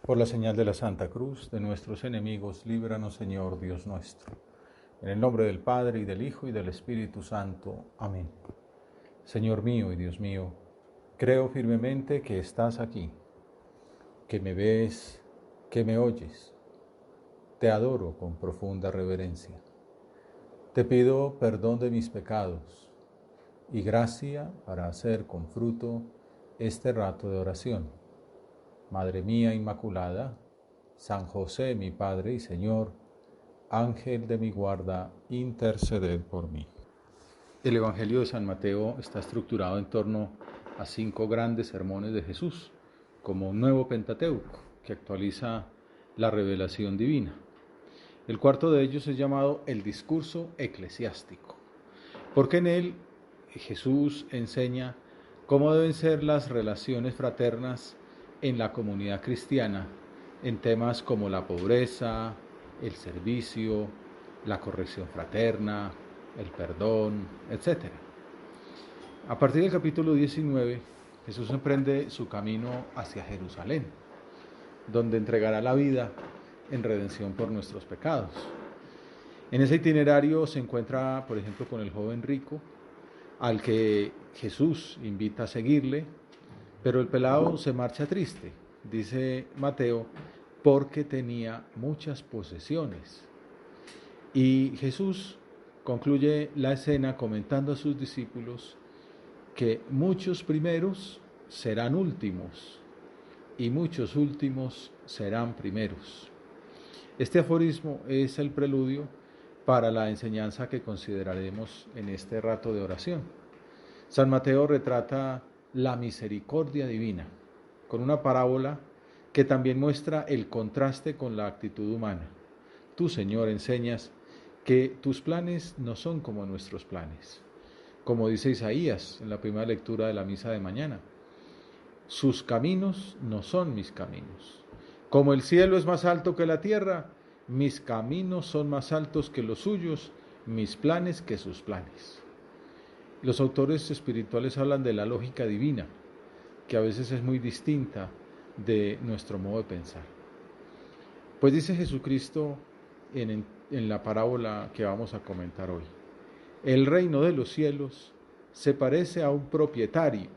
Por la señal de la Santa Cruz de nuestros enemigos, líbranos, Señor Dios nuestro. En el nombre del Padre, y del Hijo, y del Espíritu Santo. Amén. Señor mío y Dios mío, creo firmemente que estás aquí, que me ves, que me oyes. Te adoro con profunda reverencia. Te pido perdón de mis pecados y gracia para hacer con fruto este rato de oración. Madre mía Inmaculada, San José, mi Padre y Señor, Ángel de mi guarda, interceded por mí. El Evangelio de San Mateo está estructurado en torno a 5 grandes sermones de Jesús, como un nuevo Pentateuco que actualiza la revelación divina. El cuarto de ellos es llamado el discurso eclesiástico, porque en él Jesús enseña cómo deben ser las relaciones fraternas en la comunidad cristiana en temas como la pobreza, el servicio, la corrección fraterna, el perdón, etc. A partir del capítulo 19, Jesús emprende su camino hacia Jerusalén, donde entregará la vida en redención por nuestros pecados. En ese itinerario se encuentra, por ejemplo, con el joven rico, al que Jesús invita a seguirle, pero el pelado se marcha triste, dice Mateo, porque tenía muchas posesiones. Y Jesús concluye la escena comentando a sus discípulos que muchos primeros serán últimos y muchos últimos serán primeros. Este aforismo es el preludio para la enseñanza que consideraremos en este rato de oración. San Mateo retrata la misericordia divina con una parábola que también muestra el contraste con la actitud humana. Tú, Señor, enseñas que tus planes no son como nuestros planes. Como dice Isaías en la primera lectura de la misa de mañana, sus caminos no son mis caminos. Como el cielo es más alto que la tierra, mis caminos son más altos que los suyos, mis planes que sus planes. Los autores espirituales hablan de la lógica divina, que a veces es muy distinta de nuestro modo de pensar. Pues dice Jesucristo en la parábola que vamos a comentar hoy: el reino de los cielos se parece a un propietario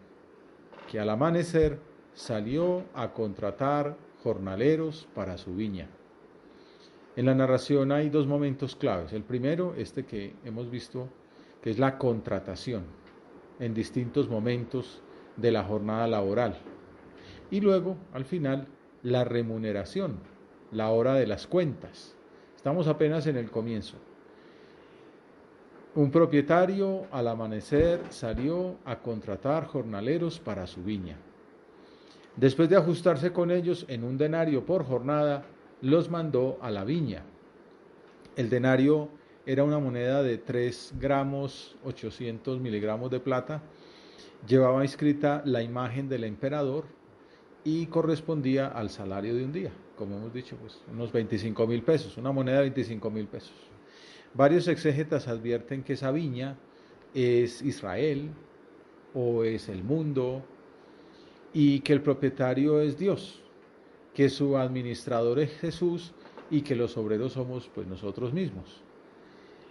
que al amanecer salió a contratar jornaleros para su viña. En la narración hay 2 momentos claves. El primero, este que hemos visto, que es la contratación en distintos momentos de la jornada laboral. Y luego, al final, la remuneración, la hora de las cuentas. Estamos apenas en el comienzo. Un propietario al amanecer salió a contratar jornaleros para su viña. Después de ajustarse con ellos en un denario por jornada, los mandó a la viña. El denario era una moneda de 3 gramos 800 miligramos de plata, llevaba inscrita la imagen del emperador y correspondía al salario de un día, como hemos dicho, pues unos 25,000 pesos, una moneda de 25,000 pesos. Varios exégetas advierten que esa viña es Israel o es el mundo y que el propietario es Dios, que su administrador es Jesús y que los obreros somos pues nosotros mismos.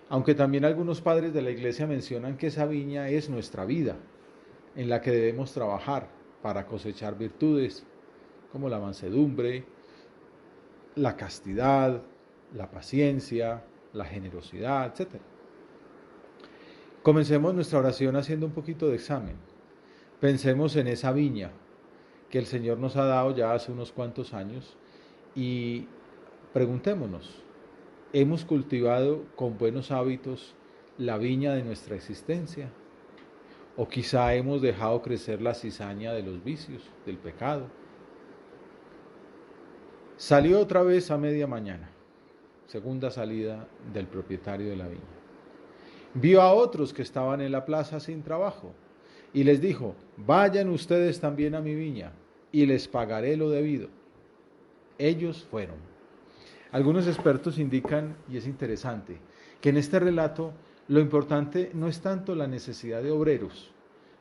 Aunque también algunos padres de la iglesia mencionan que esa viña es nuestra vida, en la que debemos trabajar para cosechar virtudes como la mansedumbre, la castidad, la paciencia, la generosidad, etc. Comencemos nuestra oración haciendo un poquito de examen. Pensemos en esa viña que el Señor nos ha dado ya hace unos cuantos años y preguntémonos, ¿hemos cultivado con buenos hábitos la viña de nuestra existencia? ¿O quizá hemos dejado crecer la cizaña de los vicios, del pecado? Salió otra vez a media mañana, segunda salida del propietario de la viña. Vio a otros que estaban en la plaza sin trabajo y les dijo: vayan ustedes también a mi viña y les pagaré lo debido. Ellos fueron. Algunos expertos indican, y es interesante, que en este relato lo importante no es tanto la necesidad de obreros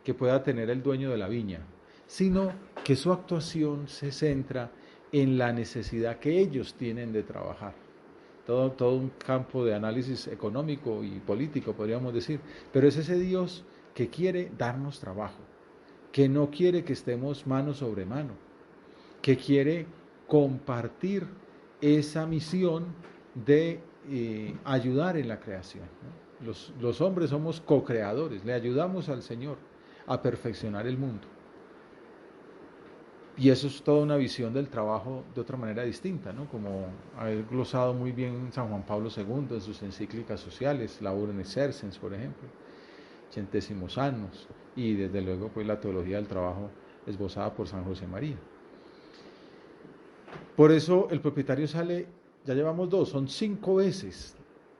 que pueda tener el dueño de la viña, sino que su actuación se centra en la necesidad que ellos tienen de trabajar. Todo un campo de análisis económico y político, podríamos decir. Pero es ese Dios que quiere darnos trabajo, que no quiere que estemos mano sobre mano, que quiere compartir esa misión de ayudar en la creación, ¿no? Los hombres somos co-creadores, le ayudamos al Señor a perfeccionar el mundo. Y eso es toda una visión del trabajo de otra manera distinta, ¿no? Como ha glosado muy bien San Juan Pablo II en sus encíclicas sociales, Laborem Exercens, por ejemplo, Centésimos Annos, y desde luego pues la teología del trabajo esbozada por San José María. Por eso el propietario sale, ya llevamos 2, son 5 veces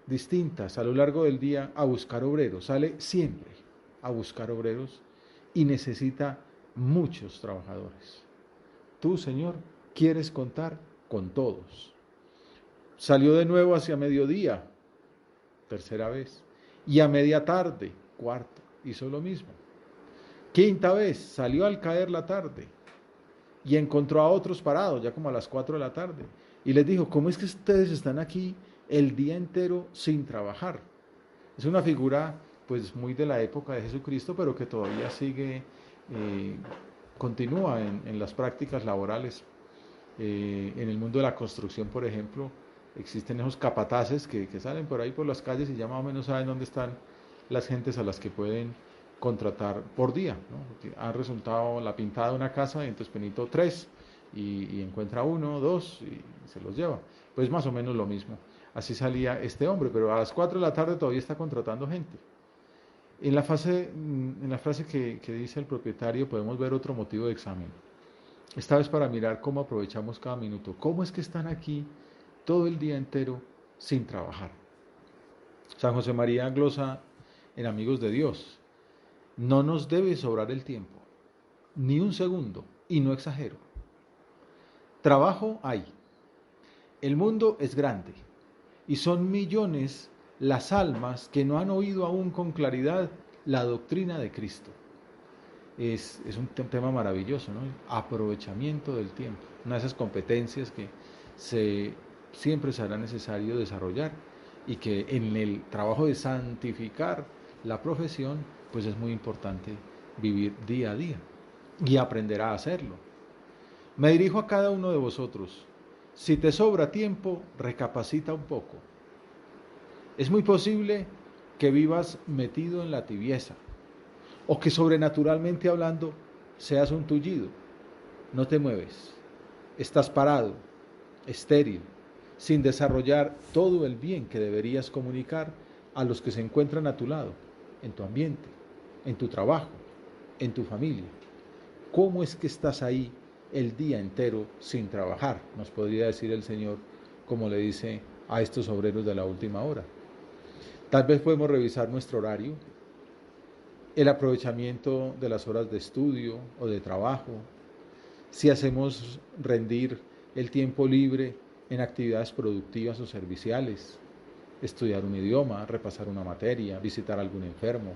distintas a lo largo del día a buscar obreros, sale siempre a buscar obreros y necesita muchos trabajadores. Tú, Señor, quieres contar con todos. Salió de nuevo hacia mediodía, tercera vez, y a media tarde, cuarta, hizo lo mismo. Quinta vez, salió al caer la tarde y encontró a otros parados, ya como a las 4 de la tarde, y les dijo, ¿cómo es que ustedes están aquí el día entero sin trabajar? Es una figura pues muy de la época de Jesucristo, pero que todavía sigue, continúa en las prácticas laborales. En el mundo de la construcción, por ejemplo, existen esos capataces que salen por ahí por las calles y ya más o menos saben dónde están las gentes a las que pueden contratar por día, ¿no? Ha resultado la pintada de una casa y entonces Penito 3 y encuentra 1, 2 y se los lleva. Pues más o menos lo mismo. Así salía este hombre, pero a las 4 de la tarde todavía está contratando gente. En la frase que dice el propietario podemos ver otro motivo de examen. Esta vez para mirar cómo aprovechamos cada minuto. ¿Cómo es que están aquí todo el día entero sin trabajar? San José María glosa en Amigos de Dios. No nos debe sobrar el tiempo, ni un segundo, y no exagero. Trabajo hay. El mundo es grande y son millones las almas que no han oído aún con claridad la doctrina de Cristo. Es un tema maravilloso, ¿no? Aprovechamiento del tiempo, una de esas competencias que siempre será necesario desarrollar y que en el trabajo de santificar la profesión, pues es muy importante vivir día a día y aprender a hacerlo. Me dirijo a cada uno de vosotros. Si te sobra tiempo, recapacita un poco. Es muy posible que vivas metido en la tibieza, o que sobrenaturalmente hablando seas un tullido. No te mueves, estás parado, estéril, sin desarrollar todo el bien que deberías comunicar a los que se encuentran a tu lado, en tu ambiente, en tu trabajo, en tu familia. ¿Cómo es que estás ahí el día entero sin trabajar? Nos podría decir el Señor, como le dice a estos obreros de la última hora. Tal vez podemos revisar nuestro horario, el aprovechamiento de las horas de estudio o de trabajo, si hacemos rendir el tiempo libre en actividades productivas o serviciales, estudiar un idioma, repasar una materia, visitar a algún enfermo,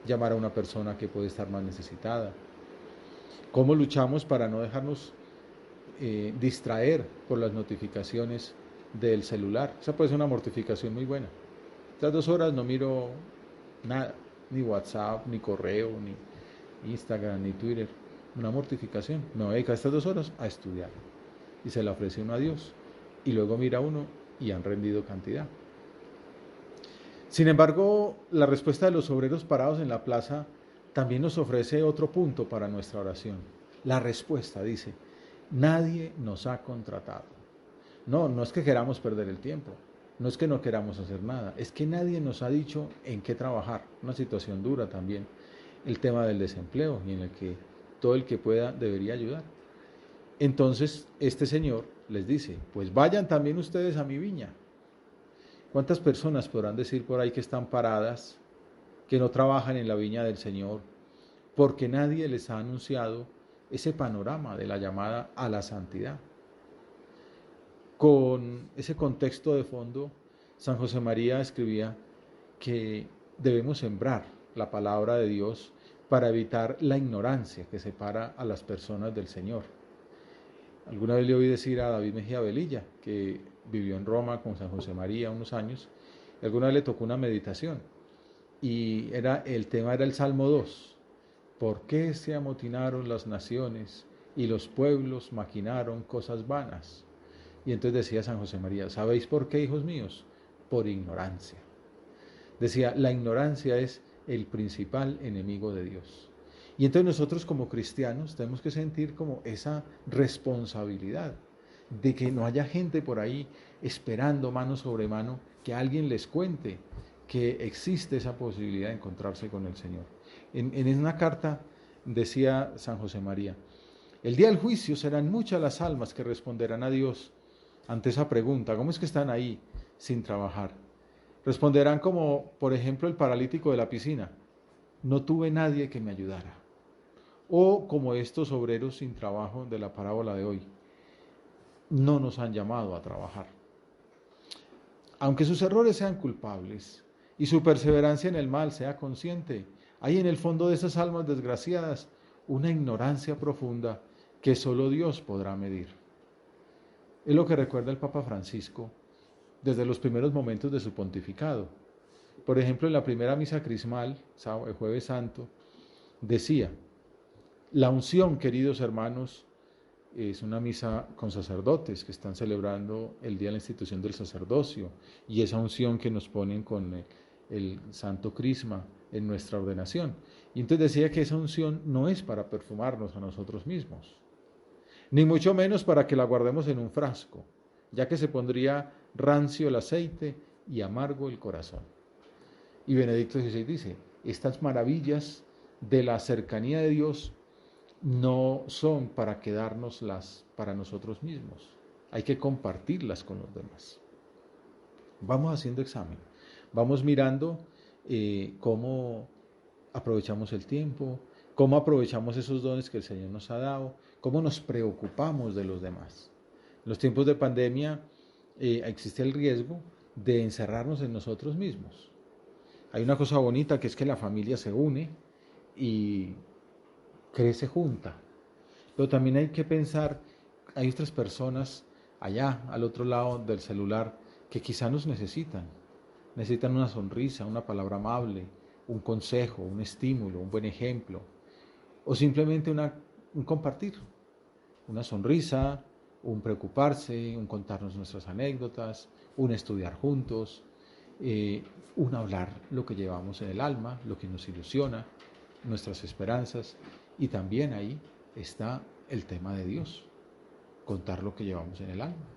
llamar a una persona que puede estar más necesitada. ¿Cómo luchamos para no dejarnos distraer por las notificaciones del celular? Esa puede ser una mortificación muy buena. Estas 2 horas no miro nada, ni WhatsApp, ni correo, ni Instagram, ni Twitter. Una mortificación. Me voy a dedicar estas 2 horas a estudiar. Y se la ofrece uno a Dios. Y luego mira uno y han rendido cantidad. Sin embargo, la respuesta de los obreros parados en la plaza también nos ofrece otro punto para nuestra oración. La respuesta dice, nadie nos ha contratado. No es que queramos perder el tiempo. No es que no queramos hacer nada, es que nadie nos ha dicho en qué trabajar. Una situación dura también, el tema del desempleo y en el que todo el que pueda debería ayudar. Entonces este señor les dice, pues vayan también ustedes a mi viña. ¿Cuántas personas podrán decir por ahí que están paradas, que no trabajan en la viña del Señor, porque nadie les ha anunciado ese panorama de la llamada a la santidad? Con ese contexto de fondo, San José María escribía que debemos sembrar la palabra de Dios para evitar la ignorancia que separa a las personas del Señor. Alguna vez le oí decir a David Mejía Velilla, que vivió en Roma con San José María unos años, y alguna vez le tocó una meditación, y el tema era el Salmo 2. ¿Por qué se amotinaron las naciones y los pueblos maquinaron cosas vanas? Y entonces decía San José María, ¿sabéis por qué, hijos míos? Por ignorancia. Decía, la ignorancia es el principal enemigo de Dios. Y entonces nosotros como cristianos tenemos que sentir como esa responsabilidad de que no haya gente por ahí esperando mano sobre mano que alguien les cuente que existe esa posibilidad de encontrarse con el Señor. En una carta decía San José María, el día del juicio serán muchas las almas que responderán a Dios ante esa pregunta, ¿cómo es que están ahí sin trabajar? Responderán como, por ejemplo, el paralítico de la piscina, no tuve nadie que me ayudara. O como estos obreros sin trabajo de la parábola de hoy, no nos han llamado a trabajar. Aunque sus errores sean culpables y su perseverancia en el mal sea consciente, hay en el fondo de esas almas desgraciadas una ignorancia profunda que solo Dios podrá medir. Es lo que recuerda el Papa Francisco desde los primeros momentos de su pontificado. Por ejemplo, en la primera misa crismal, el Jueves Santo, decía, la unción, queridos hermanos, es una misa con sacerdotes que están celebrando el día de la institución del sacerdocio y esa unción que nos ponen con el santo crisma en nuestra ordenación. Y entonces decía que esa unción no es para perfumarnos a nosotros mismos, ni mucho menos para que la guardemos en un frasco, ya que se pondría rancio el aceite y amargo el corazón. Y Benedicto XVI dice, estas maravillas de la cercanía de Dios no son para quedárnoslas para nosotros mismos. Hay que compartirlas con los demás. Vamos haciendo examen. Vamos mirando cómo aprovechamos el tiempo, cómo aprovechamos esos dones que el Señor nos ha dado, cómo nos preocupamos de los demás. En los tiempos de pandemia existe el riesgo de encerrarnos en nosotros mismos. Hay una cosa bonita que es que la familia se une y crece junta. Pero también hay que pensar, hay otras personas allá, al otro lado del celular, que quizá nos necesitan. Necesitan una sonrisa, una palabra amable, un consejo, un estímulo, un buen ejemplo. O simplemente un compartir. Una sonrisa, un preocuparse, un contarnos nuestras anécdotas, un estudiar juntos, un hablar lo que llevamos en el alma, lo que nos ilusiona, nuestras esperanzas. Y también ahí está el tema de Dios, contar lo que llevamos en el alma.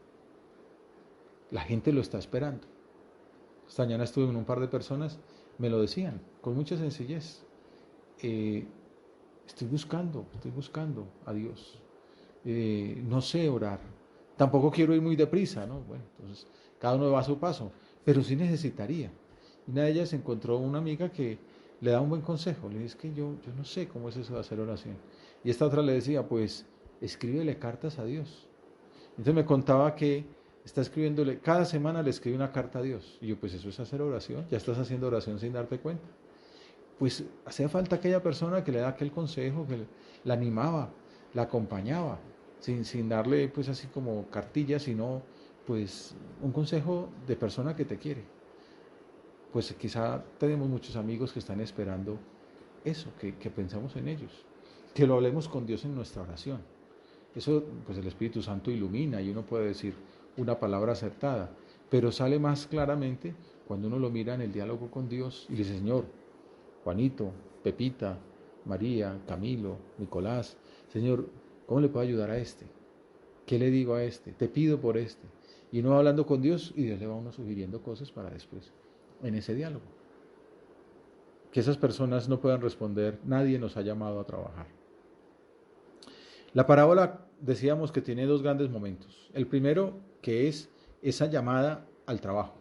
La gente lo está esperando. Esta mañana estuve con un par de personas, me lo decían con mucha sencillez. Estoy buscando a Dios. No sé orar. Tampoco quiero ir muy deprisa, ¿no? Bueno, entonces cada uno va a su paso, pero sí necesitaría. Y una de ellas encontró una amiga que le da un buen consejo. Le dice, es que yo no sé cómo es eso de hacer oración. Y esta otra le decía, pues escríbele cartas a Dios. Entonces me contaba que está escribiéndole, cada semana le escribe una carta a Dios. Y yo, pues eso es hacer oración, ya estás haciendo oración sin darte cuenta. Pues hacía falta aquella persona que le da aquel consejo, que la animaba, la acompañaba, sin darle pues así como cartillas, sino pues un consejo de persona que te quiere. Pues quizá tenemos muchos amigos que están esperando eso, que pensemos en ellos, que lo hablemos con Dios en nuestra oración. Eso pues el Espíritu Santo ilumina y uno puede decir una palabra acertada, pero sale más claramente cuando uno lo mira en el diálogo con Dios y le dice, Señor, Juanito, Pepita, María, Camilo, Nicolás, Señor, ¿cómo le puedo ayudar a este? ¿Qué le digo a este? Te pido por este. Y uno va hablando con Dios y Dios le va a uno sugiriendo cosas para después, en ese diálogo. Que esas personas no puedan responder, nadie nos ha llamado a trabajar. La parábola decíamos que tiene dos grandes momentos. El primero, que es esa llamada al trabajo,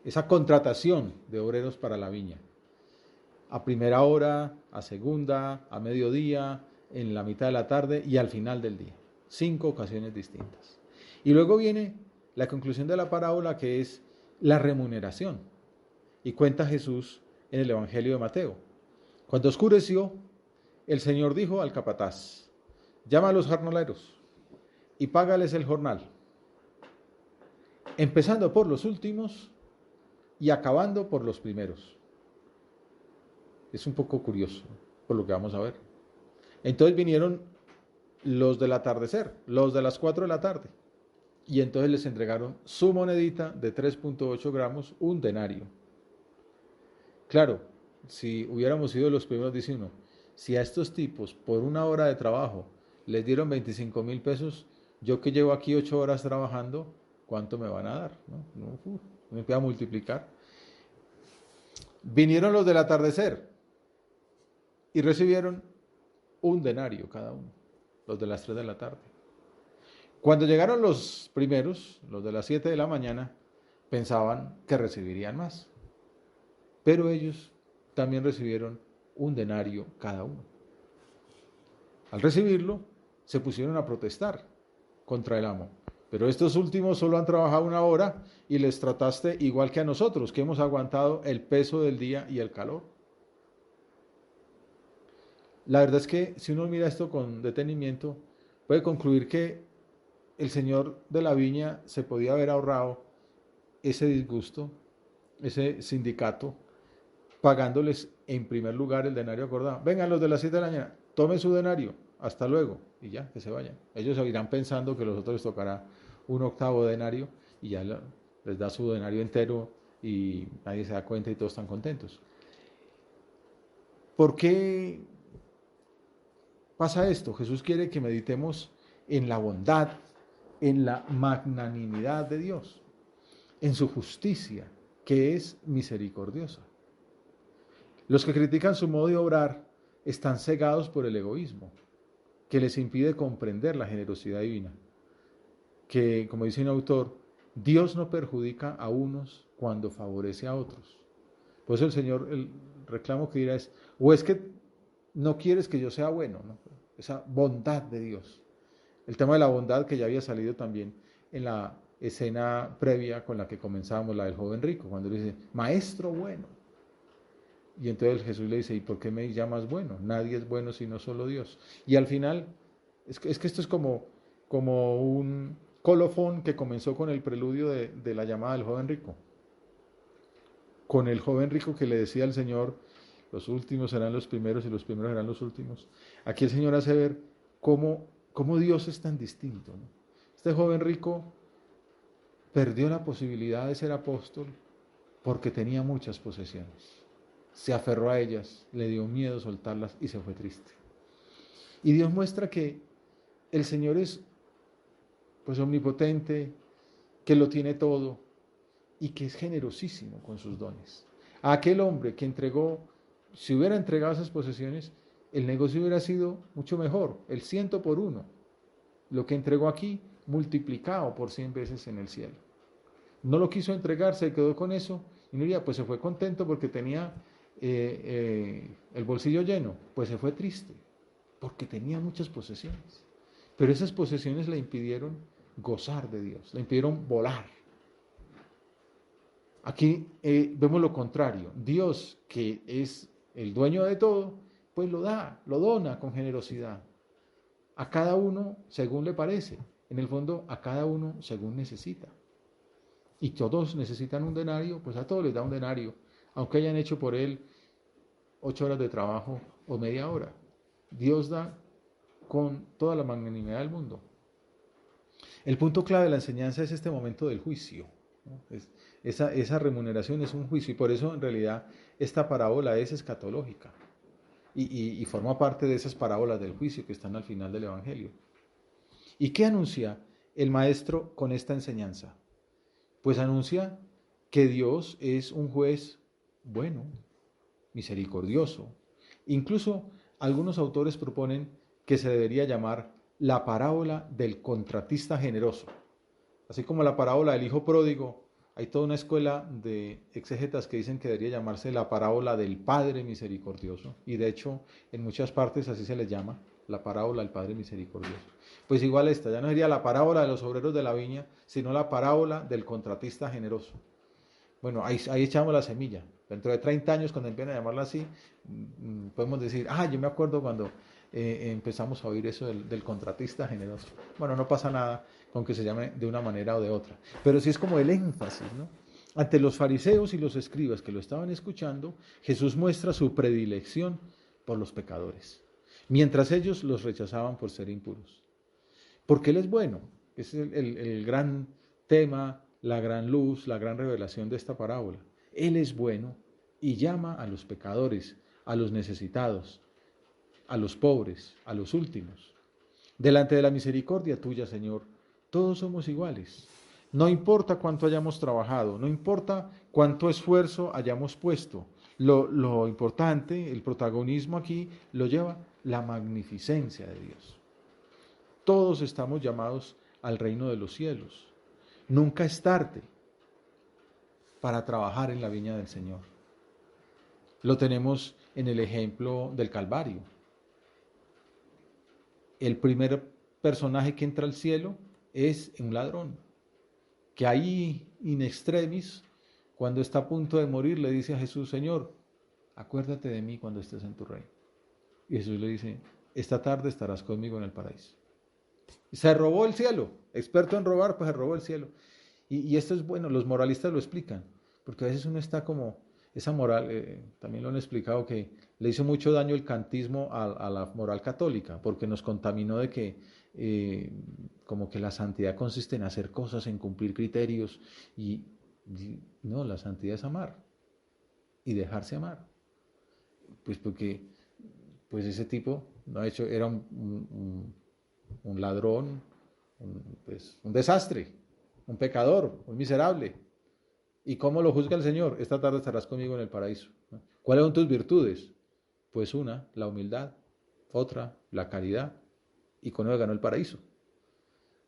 esa contratación de obreros para la viña. A primera hora, a segunda, a mediodía, en la mitad de la tarde y al final del día. 5 ocasiones distintas. Y luego viene la conclusión de la parábola, que es la remuneración. Y cuenta Jesús en el Evangelio de Mateo. Cuando oscureció, el Señor dijo al capataz, llama a los jornaleros, y págales el jornal, empezando por los últimos y acabando por los primeros. Es un poco curioso, por lo que vamos a ver. Entonces vinieron los del atardecer, los de las 4 de la tarde, y entonces les entregaron su monedita de 3.8 gramos, un denario. Claro, si hubiéramos sido los primeros, dice uno, si a estos tipos por una hora de trabajo les dieron 25,000 pesos, yo que llevo aquí 8 horas trabajando, ¿cuánto me van a dar? No, me voy a multiplicar. Vinieron los del atardecer y recibieron un denario cada uno, los de las 3 de la tarde. Cuando llegaron los primeros, los de las 7 de la mañana, pensaban que recibirían más, pero ellos también recibieron un denario cada uno. Al recibirlo, se pusieron a protestar contra el amo. Pero estos últimos solo han trabajado una hora y les trataste igual que a nosotros, que hemos aguantado el peso del día y el calor. La verdad es que si uno mira esto con detenimiento, puede concluir que el señor de la viña se podía haber ahorrado ese disgusto, ese sindicato, pagándoles en primer lugar el denario acordado. Vengan los de las 7 de la mañana, tomen su denario, hasta luego, y ya, que se vayan. Ellos irán pensando que a los otros les tocará un octavo denario y ya les da su denario entero y nadie se da cuenta y todos están contentos. ¿Por qué pasa esto? Jesús quiere que meditemos en la bondad, en la magnanimidad de Dios, en su justicia, que es misericordiosa. Los que critican su modo de obrar están cegados por el egoísmo, que les impide comprender la generosidad divina. Que, como dice un autor, Dios no perjudica a unos cuando favorece a otros. Por eso el Señor, el reclamo que dirá es, o es que no quieres que yo sea bueno, ¿no? Esa bondad de Dios. El tema de la bondad que ya había salido también en la escena previa con la que comenzábamos, la del joven rico, cuando le dice, maestro bueno. Y entonces Jesús le dice, ¿y por qué me llamas bueno? Nadie es bueno sino solo Dios. Y al final, es que esto es como un colofón que comenzó con el preludio de la llamada del joven rico. Con el joven rico que le decía al Señor, los últimos serán los primeros y los primeros serán los últimos. Aquí el Señor hace ver cómo Dios es tan distinto, ¿no? Este joven rico perdió la posibilidad de ser apóstol porque tenía muchas posesiones. Se aferró a ellas, le dio miedo soltarlas y se fue triste. Y Dios muestra que el Señor es pues omnipotente, que lo tiene todo y que es generosísimo con sus dones. A aquel hombre que entregó, si hubiera entregado esas posesiones, el negocio hubiera sido mucho mejor, el 100 por 1. Lo que entregó aquí, multiplicado por 100 veces en el cielo. No lo quiso entregar, se quedó con eso y no diría, pues se fue contento porque tenía el bolsillo lleno, pues se fue triste porque tenía muchas posesiones, pero esas posesiones le impidieron gozar de Dios, le impidieron volar. Aquí vemos lo contrario, Dios, que es el dueño de todo, pues lo da, lo dona con generosidad a cada uno según le parece, en el fondo a cada uno según necesita. Y todos necesitan un denario, pues a todos les da un denario, aunque hayan hecho por él 8 horas de trabajo o media hora. Dios da con toda la magnanimidad del mundo. El punto clave de la enseñanza es este momento del juicio, ¿no? Esa remuneración es un juicio y por eso en realidad esta parábola es escatológica y forma parte de esas parábolas del juicio que están al final del Evangelio. ¿Y qué anuncia el maestro con esta enseñanza? Pues anuncia que Dios es un juez bueno, misericordioso. Incluso algunos autores proponen que se debería llamar la parábola del contratista generoso. Así como la parábola del hijo pródigo, hay toda una escuela de exégetas que dicen que debería llamarse la parábola del Padre misericordioso. Y de hecho, en muchas partes así se les llama, la parábola del Padre misericordioso. Pues igual esta, ya no sería la parábola de los obreros de la viña, sino la parábola del contratista generoso. Bueno, ahí echamos la semilla. Dentro de 30 años, cuando empiecen a llamarla así, podemos decir, yo me acuerdo cuando empezamos a oír eso del contratista generoso. Bueno, no pasa nada con que se llame de una manera o de otra, pero sí es como el énfasis, ¿no? Ante los fariseos y los escribas que lo estaban escuchando, Jesús muestra su predilección por los pecadores, mientras ellos los rechazaban por ser impuros. Porque Él es bueno. Ese es el gran tema, la gran luz, la gran revelación de esta parábola. Él es bueno y llama a los pecadores, a los necesitados, a los pobres, a los últimos. Delante de la misericordia tuya, Señor, todos somos iguales. No importa cuánto hayamos trabajado, no importa cuánto esfuerzo hayamos puesto. Lo importante, el protagonismo aquí lo lleva la magnificencia de Dios. Todos estamos llamados al reino de los cielos. Nunca es tarde para trabajar en la viña del Señor. Lo tenemos en el ejemplo del Calvario. El primer personaje que entra al cielo es un ladrón, que ahí in extremis, cuando está a punto de morir, le dice a Jesús: Señor, acuérdate de mí cuando estés en tu reino. Y Jesús le dice: esta tarde estarás conmigo en el paraíso. Se robó el cielo, experto en robar, pues se robó el cielo. Y esto es bueno, los moralistas lo explican, porque a veces uno está como, esa moral, también lo han explicado, que le hizo mucho daño el kantismo a la moral católica, porque nos contaminó de que como que la santidad consiste en hacer cosas, en cumplir criterios, y no, la santidad es amar y dejarse amar. Pues porque pues ese tipo no ha hecho, era un ladrón, pues, un desastre, un pecador, un miserable. ¿Y cómo lo juzga el Señor? Esta tarde estarás conmigo en el paraíso. ¿Cuáles son tus virtudes? Pues una, la humildad; otra, la caridad. Y con eso ganó el paraíso.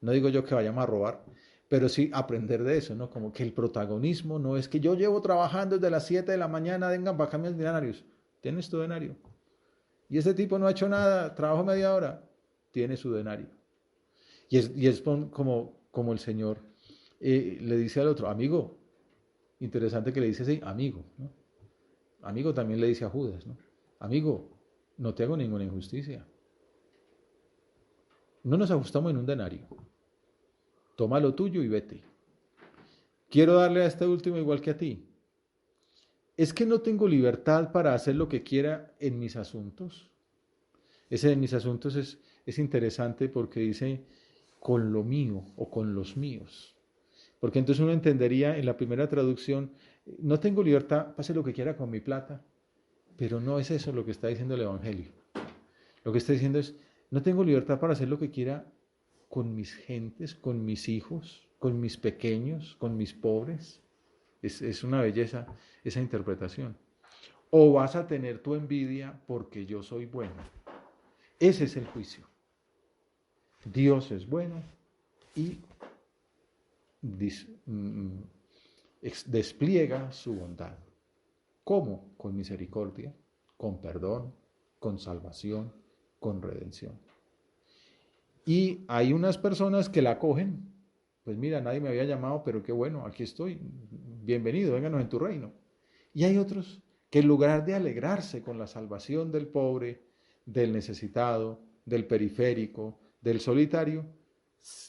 No digo yo que vayamos a robar, pero sí aprender de eso, ¿no? Como que el protagonismo no es que yo llevo trabajando desde las 7 de la mañana, vengan para acá mis denarios. Tienes tu denario. Y este tipo no ha hecho nada, trabajo media hora, tiene su denario. Y es como el Señor le dice al otro: amigo. Interesante que le dice así, amigo, ¿no? Amigo también le dice a Judas, ¿no? Amigo, no te hago ninguna injusticia. No nos ajustamos en un denario. Toma lo tuyo y vete. Quiero darle a este último igual que a ti. ¿Es que no tengo libertad para hacer lo que quiera en mis asuntos? Ese de mis asuntos es interesante porque dice con lo mío o con los míos. Porque entonces uno entendería en la primera traducción: no tengo libertad para hacer lo que quiera con mi plata, pero no es eso lo que está diciendo el Evangelio. Lo que está diciendo es: no tengo libertad para hacer lo que quiera con mis gentes, con mis hijos, con mis pequeños, con mis pobres. Es una belleza esa interpretación. O vas a tener tu envidia porque yo soy bueno. Ese es el juicio. Dios es bueno y despliega su bondad. ¿Cómo? Con misericordia, con perdón, con salvación, con redención. Y hay unas personas que la acogen. Pues mira, nadie me había llamado, pero qué bueno, aquí estoy. Bienvenido, vénganos en tu reino. Y hay otros que en lugar de alegrarse con la salvación del pobre, del necesitado, del periférico, del solitario,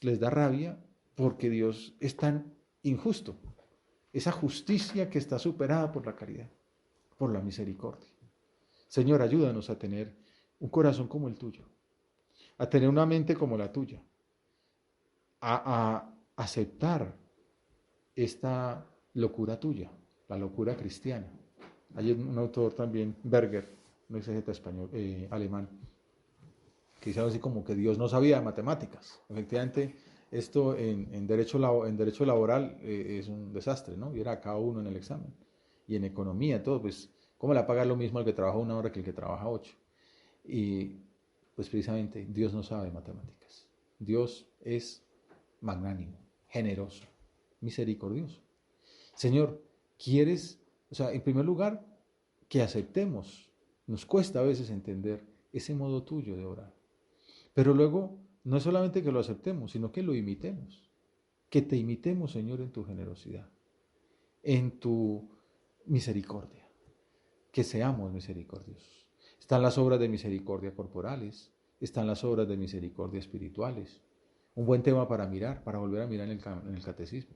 les da rabia porque Dios es tan injusto. Esa justicia que está superada por la caridad, por la misericordia. Señor, ayúdanos a tener un corazón como el tuyo, a tener una mente como la tuya, a aceptar esta locura tuya, la locura cristiana. Hay un autor también, Berger, un exégeta español, alemán, que dice algo así como que Dios no sabía de matemáticas. Efectivamente, esto en derecho laboral es un desastre, ¿no? Y era cada uno en el examen. Y en economía, todo, pues, ¿cómo le va a pagar lo mismo al que trabaja 1 hora que el que trabaja 8? Y pues precisamente Dios no sabe de matemáticas. Dios es magnánimo, generoso, misericordioso. Señor, ¿quieres, o sea, en primer lugar, que aceptemos? Nos cuesta a veces entender ese modo tuyo de orar. Pero luego, no es solamente que lo aceptemos, sino que lo imitemos. Que te imitemos, Señor, en tu generosidad, en tu misericordia. Que seamos misericordiosos. Están las obras de misericordia corporales, están las obras de misericordia espirituales. Un buen tema para mirar, para volver a mirar en el catecismo.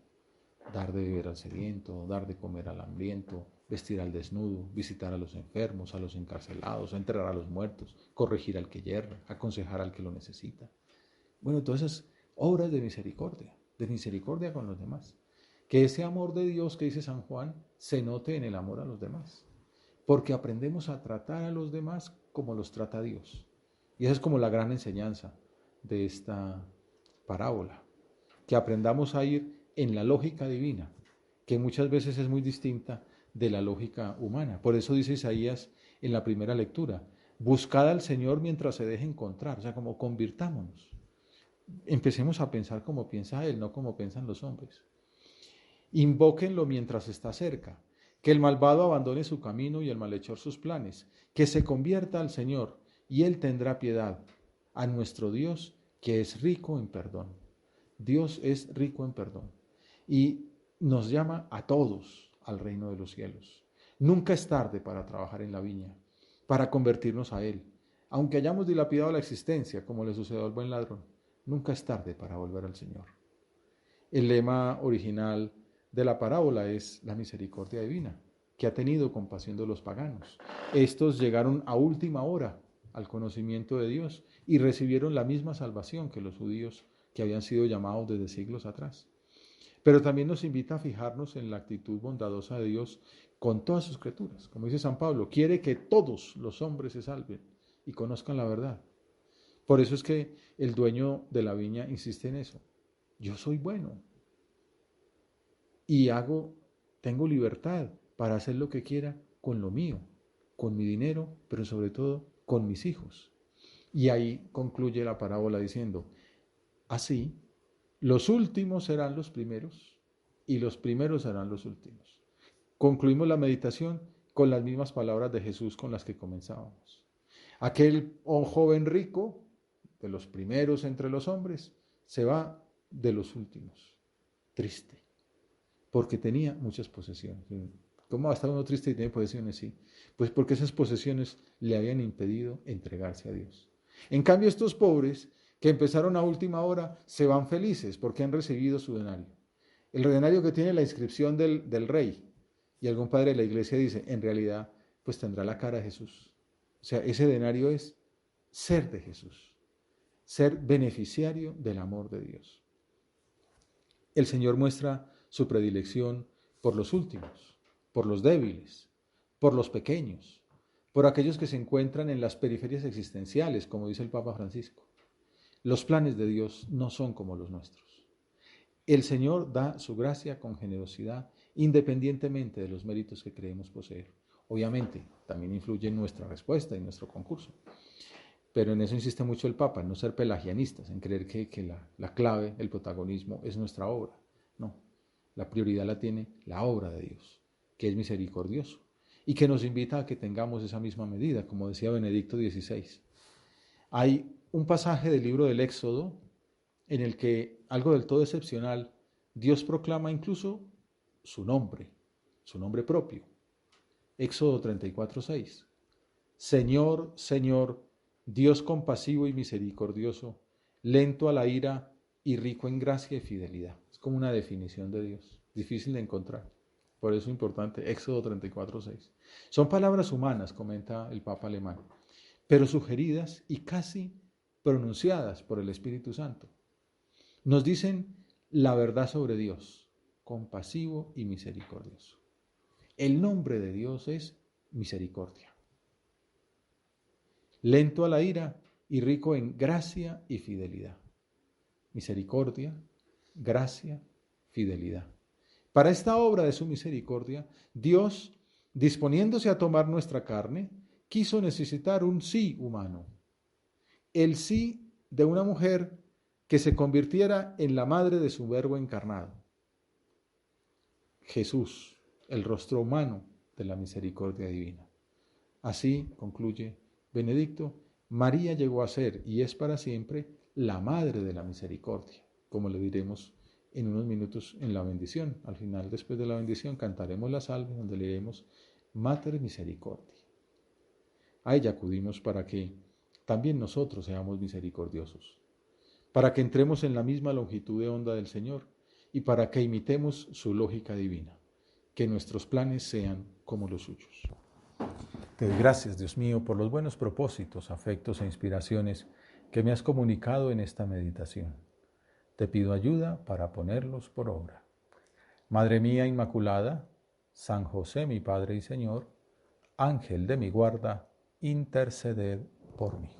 Dar de beber al sediento, dar de comer al hambriento, vestir al desnudo, visitar a los enfermos, a los encarcelados, enterrar a los muertos, corregir al que yerra, aconsejar al que lo necesita. Bueno, todas esas obras de misericordia con los demás. Que ese amor de Dios que dice San Juan se note en el amor a los demás. Porque aprendemos a tratar a los demás como los trata Dios. Y esa es como la gran enseñanza de esta parábola. Que aprendamos a ir en la lógica divina, que muchas veces es muy distinta de la lógica humana. Por eso dice Isaías en la primera lectura, buscad al Señor mientras se deje encontrar, o sea, como convirtámonos. Empecemos a pensar como piensa Él, no como piensan los hombres. Invóquenlo mientras está cerca, que el malvado abandone su camino y el malhechor sus planes, que se convierta al Señor y Él tendrá piedad, a nuestro Dios que es rico en perdón. Dios es rico en perdón y nos llama a todos al reino de los cielos. Nunca es tarde para trabajar en la viña, para convertirnos a Él. Aunque hayamos dilapidado la existencia, como le sucedió al buen ladrón, nunca es tarde para volver al Señor. El lema original de la parábola es la misericordia divina, que ha tenido compasión de los paganos. Estos llegaron a última hora al conocimiento de Dios y recibieron la misma salvación que los judíos que habían sido llamados desde siglos atrás. Pero también nos invita a fijarnos en la actitud bondadosa de Dios con todas sus criaturas. Como dice San Pablo, quiere que todos los hombres se salven y conozcan la verdad. Por eso es que el dueño de la viña insiste en eso. Yo soy bueno y tengo libertad para hacer lo que quiera con lo mío, con mi dinero, pero sobre todo con mis hijos. Y ahí concluye la parábola diciendo, así, los últimos serán los primeros y los primeros serán los últimos. Concluimos la meditación con las mismas palabras de Jesús con las que comenzábamos. Aquel joven rico, de los primeros entre los hombres, se va de los últimos, triste, porque tenía muchas posesiones. ¿Cómo va a estar uno triste y tiene posesiones? Sí, pues porque esas posesiones le habían impedido entregarse a Dios. En cambio, estos pobres que empezaron a última hora se van felices porque han recibido su denario. El denario que tiene la inscripción del rey. Y algún padre de la iglesia dice, en realidad, pues tendrá la cara de Jesús. O sea, ese denario es ser de Jesús, ser beneficiario del amor de Dios. El Señor muestra su predilección por los últimos, por los débiles, por los pequeños, por aquellos que se encuentran en las periferias existenciales, como dice el Papa Francisco. Los planes de Dios no son como los nuestros. El Señor da su gracia con generosidad, independientemente de los méritos que creemos poseer. Obviamente, también influye en nuestra respuesta y nuestro concurso. Pero en eso insiste mucho el Papa, en no ser pelagianistas, en creer que la clave, el protagonismo, es nuestra obra. No, la prioridad la tiene la obra de Dios, que es misericordioso, y que nos invita a que tengamos esa misma medida, como decía Benedicto XVI. Hay un pasaje del libro del Éxodo en el que, algo del todo excepcional, Dios proclama incluso su nombre propio. Éxodo 34:6. Señor, Señor, Dios compasivo y misericordioso, lento a la ira y rico en gracia y fidelidad. Es como una definición de Dios, difícil de encontrar. Por eso es importante, Éxodo 34:6. Son palabras humanas, comenta el Papa alemán, pero sugeridas y casi pronunciadas por el Espíritu Santo. Nos dicen la verdad sobre Dios, compasivo y misericordioso. El nombre de Dios es misericordia. Lento a la ira y rico en gracia y fidelidad. Misericordia, gracia, fidelidad. Para esta obra de su misericordia, Dios, disponiéndose a tomar nuestra carne, quiso necesitar un sí humano. El sí de una mujer que se convirtiera en la madre de su Verbo encarnado. Jesús, el rostro humano de la misericordia divina. Así concluye Benedicto, María llegó a ser y es para siempre la madre de la misericordia, como le diremos en unos minutos en la bendición. Al final, después de la bendición, cantaremos la salve donde leemos Mater Misericordia. A ella acudimos para que también nosotros seamos misericordiosos, para que entremos en la misma longitud de onda del Señor y para que imitemos su lógica divina, que nuestros planes sean como los suyos. Te doy gracias, Dios mío, por los buenos propósitos, afectos e inspiraciones que me has comunicado en esta meditación. Te pido ayuda para ponerlos por obra. Madre mía Inmaculada, San José, mi Padre y Señor, Ángel de mi guarda, interceded por mí.